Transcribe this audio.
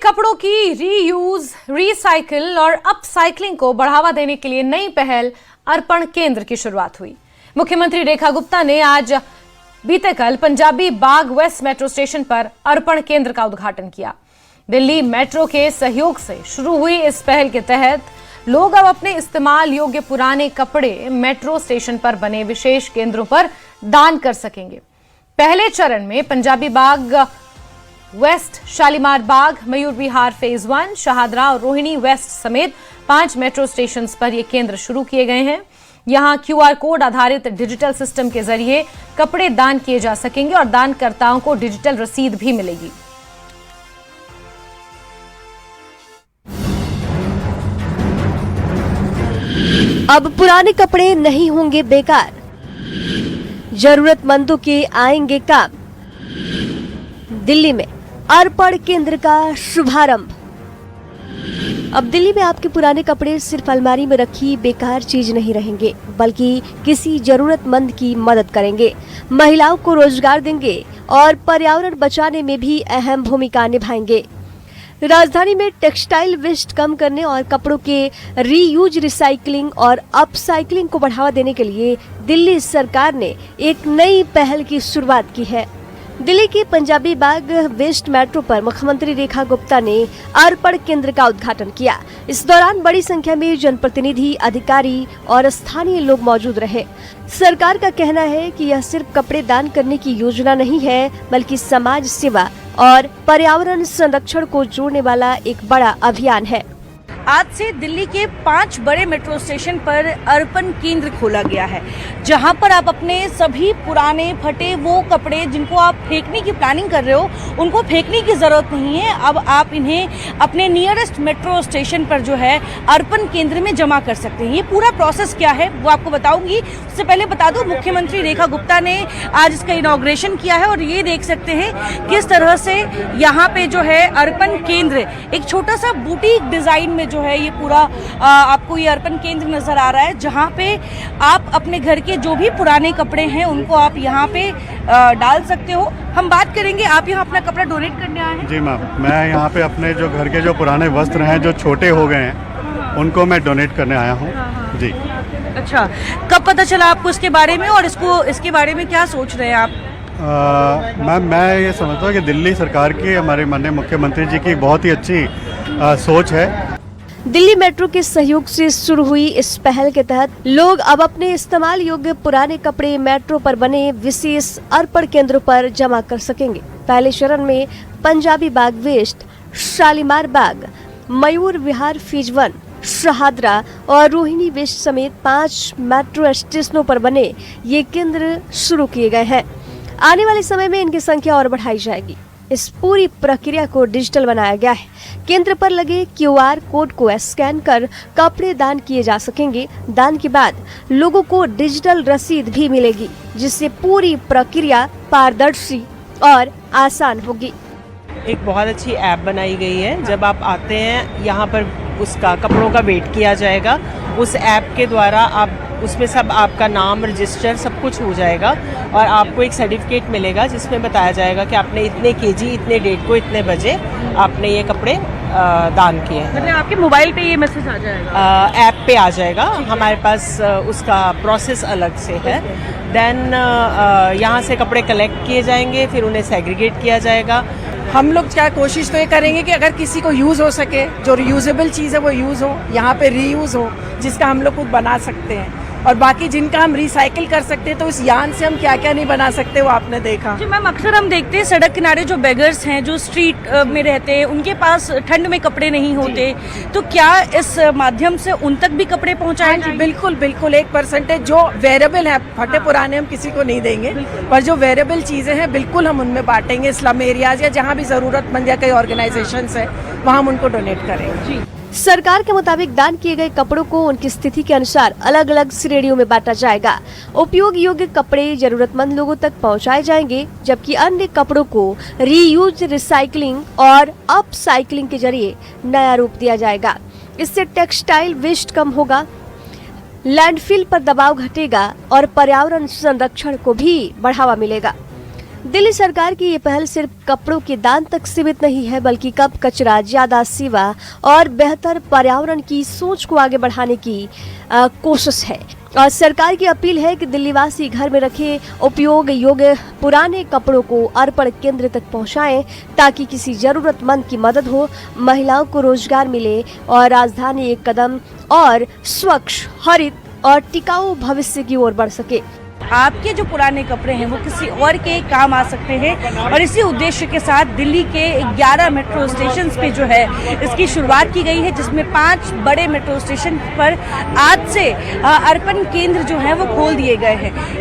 कपड़ों की reuse, recycle और अपसाइक्लिंग को बढ़ावा देने के लिए नई पहल अर्पण केंद्र की शुरुआत हुई। मुख्यमंत्री रेखा गुप्ता ने आज बीते कल पंजाबी बाग वेस्ट मेट्रो स्टेशन पर अर्पण केंद्र का उद्घाटन किया। दिल्ली मेट्रो के सहयोग से शुरू हुई इस पहल के तहत लोग अब अपने इस्तेमाल योग्य पुराने कपड़े मेट्रो स्टेशन पर बने विशेष केंद्रों पर दान कर सकेंगे। पहले चरण में पंजाबी बाग वेस्ट, शालीमार बाग, मयूर विहार फेज 1, शहादरा और रोहिणी वेस्ट समेत 5 मेट्रो स्टेशन पर ये केंद्र शुरू किए गए हैं। यहां QR कोड आधारित डिजिटल सिस्टम के जरिए कपड़े दान किए जा सकेंगे और दानकर्ताओं को डिजिटल रसीद भी मिलेगी। अब पुराने कपड़े नहीं होंगे बेकार, जरूरतमंदों के आएंगे काम। दिल्ली में अर्पण केंद्र का शुभारंभ। अब दिल्ली में आपके पुराने कपड़े सिर्फ अलमारी में रखी बेकार चीज नहीं रहेंगे, बल्कि किसी जरूरतमंद की मदद करेंगे, महिलाओं को रोजगार देंगे और पर्यावरण बचाने में भी अहम भूमिका निभाएंगे। राजधानी में टेक्सटाइल वेस्ट कम करने और कपड़ों के रीयूज, रिसाइकलिंग और अपसाइक्लिंग को बढ़ावा देने के लिए दिल्ली सरकार ने एक नई पहल की शुरुआत की है। दिल्ली के पंजाबी बाग वेस्ट मेट्रो पर मुख्यमंत्री रेखा गुप्ता ने अर्पण केंद्र का उद्घाटन किया। इस दौरान बड़ी संख्या में जनप्रतिनिधि, अधिकारी और स्थानीय लोग मौजूद रहे। सरकार का कहना है कि यह सिर्फ कपड़े दान करने की योजना नहीं है, बल्कि समाज सेवा और पर्यावरण संरक्षण को जोड़ने वाला एक बड़ा अभियान है। आज से दिल्ली के 5 बड़े मेट्रो स्टेशन पर अर्पण केंद्र खोला गया है, जहां पर आप अपने सभी पुराने फटे वो कपड़े जिनको आप फेंकने की प्लानिंग कर रहे हो, उनको फेंकने की जरूरत नहीं है। अब आप इन्हें अपने नियरेस्ट मेट्रो स्टेशन पर जो है अर्पण केंद्र में जमा कर सकते हैं। ये पूरा प्रोसेस क्या है वो आपको बताऊंगी। उससे पहले बता दूं, मुख्यमंत्री रेखा गुप्ता ने आज इसका इनॉग्रेशन किया है और ये देख सकते हैं किस तरह से यहाँ पे जो है अर्पण केंद्र एक छोटा सा बुटीक डिजाइन में जो है ये पूरा आपको ये अर्पण केंद्र नजर आ रहा है, जहाँ पे आप अपने घर के जो भी पुराने कपड़े हैं उनको आप यहाँ पे डाल सकते हो। हम बात करेंगे, आप यहाँ अपना कपड़ा डोनेट करने आए हैं? जी मैम, मैं यहाँ पे अपने जो घर के जो पुराने वस्त्र हैं जो छोटे हो गए हैं उनको मैं डोनेट करने आया हूँ। जी। अच्छा, कब पता चला आपको इसके बारे में और इसके बारे में क्या सोच रहे हैं आप? मैम, मैं ये समझता हूँ कि दिल्ली सरकार की, हमारे माननीय मुख्यमंत्री जी की बहुत ही अच्छी सोच है। दिल्ली मेट्रो के सहयोग से शुरू हुई इस पहल के तहत लोग अब अपने इस्तेमाल योग्य पुराने कपड़े मेट्रो पर बने विशेष अर्पण केंद्रों पर जमा कर सकेंगे। पहले चरण में पंजाबी बाग वेस्ट, शालीमार बाग, मयूर विहार फेज 1, शहादरा और रोहिणी वेस्ट समेत 5 मेट्रो स्टेशनों पर बने ये केंद्र शुरू किए गए हैं। आने वाले समय में इनकी संख्या और बढ़ाई जाएगी। इस पूरी प्रक्रिया को डिजिटल बनाया गया है। केंद्र पर लगे QR कोड को स्कैन कर कपड़े दान किए जा सकेंगे। दान के बाद लोगों को डिजिटल रसीद भी मिलेगी, जिससे पूरी प्रक्रिया पारदर्शी और आसान होगी। एक बहुत अच्छी ऐप बनाई गई है। जब आप आते हैं यहाँ पर उसका कपड़ों का वेट किया जाएगा। उस ऐप के द्वारा आप उसमें सब आपका नाम, रजिस्टर सब कुछ हो जाएगा और आपको एक सर्टिफिकेट मिलेगा जिसमें बताया जाएगा कि आपने इतने केजी, इतने डेट को, इतने बजे आपने ये कपड़े दान किए हैं। मतलब आपके मोबाइल पे ये मैसेज आ जाएगा? ऐप पे आ जाएगा। हमारे पास उसका प्रोसेस अलग से है। देन यहाँ से कपड़े कलेक्ट किए जाएंगे, फिर उन्हें सेग्रीगेट किया जाएगा। हम लोग क्या कोशिश तो ये करेंगे कि अगर किसी को यूज़ हो सके, जो रीयूजेबल चीज़ है वो यूज़ हो, यहाँ पे रीयूज़ हो, जिसका हम लोग खुद बना सकते हैं, और बाकी जिनका हम रिसाइकिल कर सकते हैं। तो इस यान से हम क्या क्या नहीं बना सकते वो आपने देखा। जी मैम, अक्सर हम देखते हैं सड़क किनारे जो बेगर्स हैं, जो स्ट्रीट में रहते हैं, उनके पास ठंड में कपड़े नहीं होते, तो क्या इस माध्यम से उन तक भी कपड़े पहुँचाए जाएंगे? बिल्कुल बिल्कुल। 1% जो वेरेबल है, फटे पुराने हम किसी को नहीं देंगे, पर जो वेरेबल चीज़ें हैं बिल्कुल हम उनमें बांटेंगे। स्लम एरियाज या जहाँ भी ज़रूरतमंद या कई ऑर्गेनाइजेशन है वहाँ हम उनको डोनेट करेंगे। जी। सरकार के मुताबिक दान किए गए कपड़ों को उनकी स्थिति के अनुसार अलग अलग श्रेणियों में बांटा जाएगा। उपयोग योग्य कपड़े जरूरतमंद लोगों तक पहुंचाए जाएंगे, जबकि अन्य कपड़ों को रीयूज, रिसाइकलिंग और अपसाइक्लिंग के जरिए नया रूप दिया जाएगा। इससे टेक्सटाइल वेस्ट कम होगा, लैंडफिल पर दबाव घटेगा और पर्यावरण संरक्षण को भी बढ़ावा मिलेगा। दिल्ली सरकार की ये पहल सिर्फ कपड़ों के दान तक सीमित नहीं है, बल्कि कम कचरा, ज्यादा सेवा और बेहतर पर्यावरण की सोच को आगे बढ़ाने की कोशिश है। और सरकार की अपील है कि दिल्लीवासी घर में रखे उपयोग योग्य पुराने कपड़ों को अर्पण केंद्र तक पहुंचाएं, ताकि किसी जरूरतमंद की मदद हो, महिलाओं को रोजगार मिले और राजधानी एक कदम और स्वच्छ, हरित और टिकाऊ भविष्य की ओर बढ़ सके। आपके जो पुराने कपड़े हैं वो किसी और के काम आ सकते हैं और इसी उद्देश्य के साथ दिल्ली के 11 मेट्रो स्टेशन पे जो है इसकी शुरुआत की गई है, जिसमें 5 बड़े मेट्रो स्टेशन पर आज से अर्पण केंद्र जो है वो खोल दिए गए हैं।